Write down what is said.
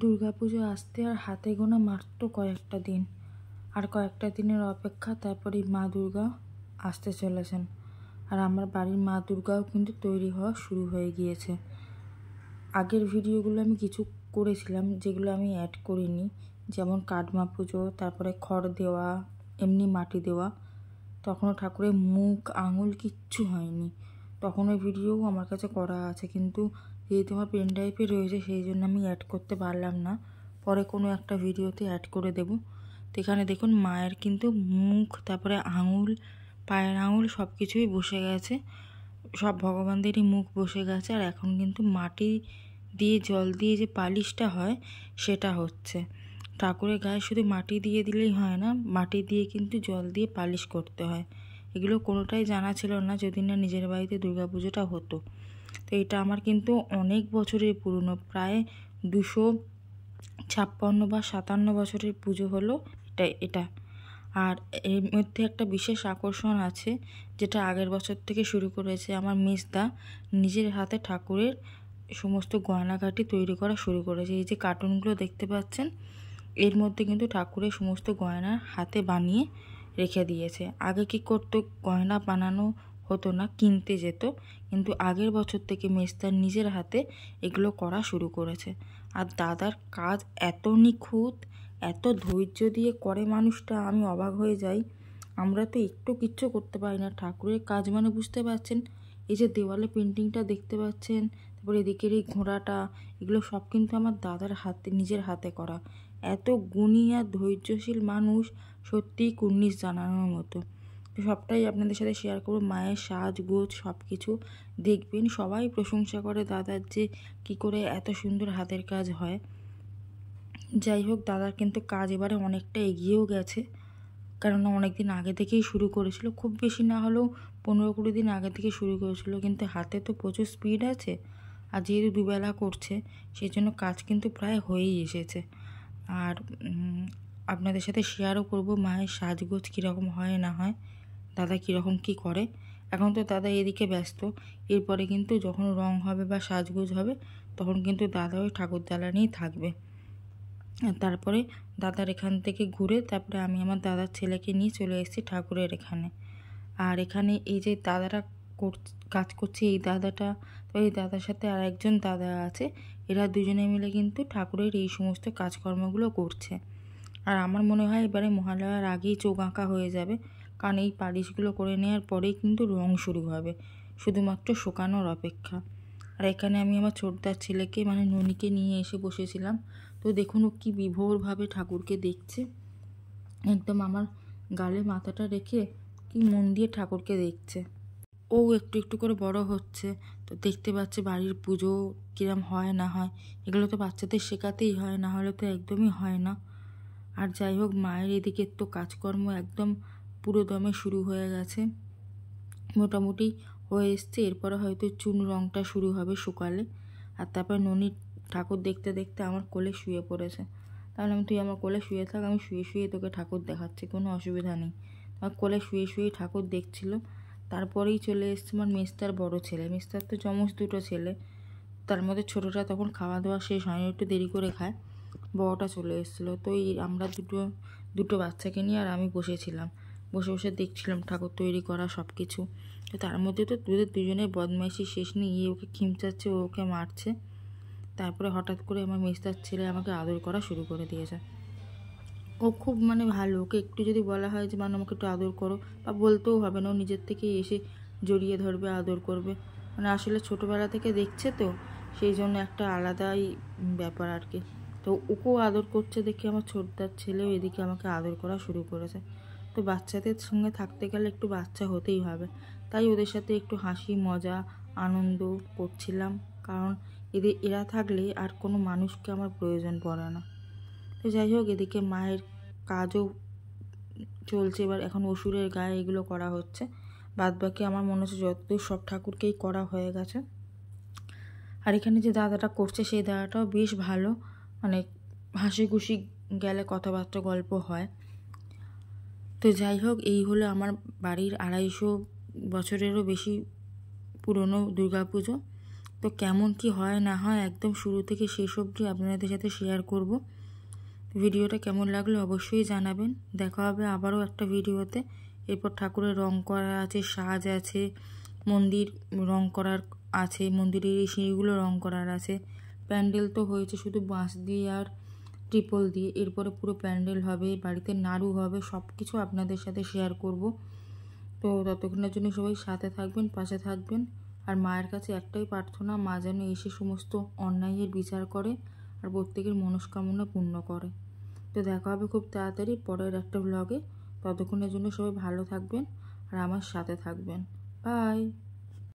দুর্গাপুজো আসতে আর হাতে গোনা মাত্র কয়েকটা দিন, আর কয়েকটা দিনের অপেক্ষা, তারপরে মা দুর্গা আসতে চলেছেন। আর আমার বাড়ির মা দুর্গাও কিন্তু তৈরি হওয়া শুরু হয়ে গিয়েছে। আগের ভিডিওগুলো আমি কিছু করেছিলাম যেগুলো আমি অ্যাড করিনি, যেমন কাটমা পুজো, তারপরে খড় দেওয়া, এমনি মাটি দেওয়া। তখনও ঠাকুরের মুখ আঙুল কিচ্ছু হয়নি, তখন ওই ভিডিও আমার কাছে করা আছে, কিন্তু যেহেতু আমার পেন ড্রাইভে রয়েছে সেই জন্য আমি অ্যাড করতে পারলাম না। পরে কোনো একটা ভিডিওতে অ্যাড করে দেব। তো এখানে দেখুন মায়ের কিন্তু মুখ, তারপরে আঙুল, পায়ের আঙুল সব কিছুই বসে গেছে, সব ভগবানদেরই মুখ বসে গেছে। আর এখন কিন্তু মাটি দিয়ে জল দিয়ে যে পালিশটা হয় সেটা হচ্ছে। ঠাকুরের গায়ে শুধু মাটি দিয়ে দিলেই হয় না, মাটি দিয়ে কিন্তু জল দিয়ে পালিশ করতে হয়। এগুলো কোনোটাই জানা ছিল না যদি না নিজের বাড়িতে দুর্গাপুজোটা হতো। তো এটা আমার কিন্তু অনেক বছরের পুরনো, প্রায় 256 বা 57 বছরের পুজো হলো এটা। আর এর মধ্যে একটা বিশেষ আকর্ষণ আছে, যেটা আগের বছর থেকে শুরু করেছে আমার মেজদা, নিজের হাতে ঠাকুরের সমস্ত গয়নাগাটি তৈরি করা শুরু করেছে। এই যে কার্টুনগুলো দেখতে পাচ্ছেন, এর মধ্যে কিন্তু ঠাকুরের সমস্ত গয়না হাতে বানিয়ে রেখে দিয়েছে। আগে কি করতো, গয়না বানানো হতো না, কিনতে যেত, কিন্তু আগের বছর থেকে মেজদার নিজের হাতে এগুলো করা শুরু করেছে। আর দাদার কাজ এত নিখুঁত, এত ধৈর্য দিয়ে করে মানুষটা, আমি অবাক হয়ে যাই। আমরা তো একটু কিচ্ছু করতে পারি না, ঠাকুরের কাজ মানে বুঝতে পারছেন। এই যে দেওয়ালে পেন্টিংটা দেখতে পাচ্ছেন, তারপরে এদিকের এই ঘোড়াটা, এগুলো সব কিন্তু আমার দাদার হাতে, নিজের হাতে করা। এত গুণী আর ধৈর্যশীল মানুষ, সত্যিই কুর্নিশ জানানোর মতো। সবটাই আপনাদের সাথে শেয়ার করব। মায়ের সাজগোজ সব কিছু দেখবেন, সবাই প্রশংসা করে দাদার যে কি করে এত সুন্দর হাতের কাজ হয়। যাই হোক, দাদার কিন্তু কাজ এবারে অনেকটা এগিয়েও গেছে, কেননা অনেক দিন আগে থেকেই শুরু করেছিল, খুব বেশি না হলেও 15-20 দিন আগে থেকে শুরু করেছিল। কিন্তু হাতে তো প্রচুর স্পিড আছে, আর যেহেতু দুবেলা করছে সেই জন্য কাজ কিন্তু প্রায় হয়েই এসেছে। আর আপনাদের সাথে শেয়ারও করব মায়ের সাজগোজ কীরকম হয় না হয়, দাদা কীরকম কী করে। এখন তো দাদা এদিকে ব্যস্ত, এরপরে কিন্তু যখন রং হবে বা সাজগোজ হবে তখন কিন্তু দাদা ওই ঠাকুরদালানেই থাকবে। তারপরে দাদার এখান থেকে ঘুরে তারপরে আমি আমার দাদার ছেলেকে নিয়ে চলে এসেছি ঠাকুরের এখানে। আর এখানে এই যে দাদারা কাজ করছে, এই দাদাটা, তো এই দাদার সাথে আর একজন দাদা আছে, এরা দুজনে মিলে কিন্তু ঠাকুরের এই সমস্ত কাজকর্মগুলো করছে। আর আমার মনে হয় এবারে মহালয়ার আগেই চোখ আঁকা হয়ে যাবে, কারণ এই পালিশগুলো করে নেওয়ার পরেই কিন্তু রং শুরু হবে, শুধুমাত্র শুকানোর অপেক্ষা। আর এখানে আমি আমার ছোটদার ছেলেকে মানে ননিকে নিয়ে এসে বসেছিলাম। তো দেখুন ও কী বিভোরভাবে ঠাকুরকে দেখছে, একদম আমার গালে মাথাটা রেখে কি মন দিয়ে ঠাকুরকে দেখছে। ও একটু একটু করে বড় হচ্ছে, তো দেখতে পাচ্ছে বাড়ির পুজো কিরম হয় না হয়, এগুলো তো বাচ্চাদের শেখাতেই হয়, না হলে তো একদমই হয় না। আর যাই হোক, মায়ের এদিকে তো কাজকর্ম একদম পুরো দমে শুরু হয়ে গেছে, মোটামুটি হয়ে এসছে। এরপরে হয়তো চুন রঙটা শুরু হবে সকালে। আর তারপর ননি ঠাকুর দেখতে দেখতে আমার কোলে শুয়ে পড়েছে। তাহলে তুই আমার কোলে শুয়ে থাক, আমি শুয়ে শুয়ে তোকে ঠাকুর দেখাচ্ছি, কোনো অসুবিধা নেই। আমার কোলে শুয়ে শুয়ে ঠাকুর দেখছিল। তারপরেই চলে এসছে আমার মেজদার বড় ছেলে। মেজদার তো যমজ দুটো ছেলে, তার মধ্যে ছোটোটা তখন খাওয়া দাওয়া শেষ হয়নি, একটু দেরি করে খায়, বড়টা চলে এসেছিলো। তো এই আমরা দুটো বাচ্চাকে নিয়ে আর আমি বসেছিলাম, বসে বসে দেখছিলাম ঠাকুর তৈরি করা সব কিছু। তো তার মধ্যে তো দুজনের বদমাইশি শেষ নেই, ওকে খিমচাচ্ছে, ওকে মারছে। তারপরে হঠাৎ করে আমার মেজদার ছেলে আমাকে আদর করা শুরু করে দিয়েছে। ও খুব মানে ভালো, ওকে একটু যদি বলা হয় যে মানে আমাকে একটু আদর করো, বা বলতেও হবে না, ও নিজের থেকেই এসে জড়িয়ে ধরবে, আদর করবে। মানে আসলে ছোটোবেলা থেকে দেখছে তো, সেই জন্য একটা আলাদাই ব্যাপার আর কি। তো ওকেও আদর করছে দেখে আমার ছোটদার ছেলেও এদিকে আমাকে আদর করা শুরু করেছে। তো বাচ্চাদের সঙ্গে থাকতে গেলে একটু বাচ্চা হতেই হবে, তাই ওদের সাথে একটু হাসি মজা আনন্দ করছিলাম, কারণ এরা থাকলে আর কোনো মানুষকে আমার প্রয়োজন পড়ে না। তো যাই হোক, এদিকে মায়ের কাজও চলছে, এবার এখন অসুরের গায়ে এগুলো করা হচ্ছে। বাদ বাকি আমার মনে হচ্ছে যতদূর সব ঠাকুরকেই করা হয়ে গেছে। আর এখানে যে দাদাটা করছে সেই দাদাটাও বেশ ভালো, মানে হাসি খুশি গেলে কথাবার্তা গল্প হয়। তো যাই হোক, এই হলো আমার বাড়ির 250 বছরেরও বেশি পুরনো দুর্গাপুজো। তো কেমন কি হয় না হয় একদম শুরু থেকে শেষ অবধি আপনাদের সাথে শেয়ার করব। ভিডিওটা কেমন লাগলো অবশ্যই জানাবেন। দেখা হবে আবারও একটা ভিডিওতে। এরপর ঠাকুরের রং করা আছে, সাজ আছে, মন্দির রং করার আছে, মন্দিরের এই সিঁড়িগুলো রং করার আছে। প্যান্ডেল তো হয়েছে শুধু বাঁশ দিয়ে আর ট্রিপল দিয়ে, এরপরে পুরো প্যান্ডেল হবে, বাড়িতে নাড়ু হবে, সব কিছু আপনাদের সাথে শেয়ার করব। তো ততক্ষণের জন্য সবাই সাথে থাকবেন, পাশে থাকবেন। আর মায়ের কাছে একটাই প্রার্থনা, মা যেন এসে সমস্ত অন্যায়ের বিচার করে আর প্রত্যেকের মনস্কামনা পূর্ণ করে। তো দেখা হবে খুব তাড়াতাড়ি পরের একটা ব্লগে। ততক্ষণের জন্য সবাই ভালো থাকবেন আর আমার সাথে থাকবেন। বাই।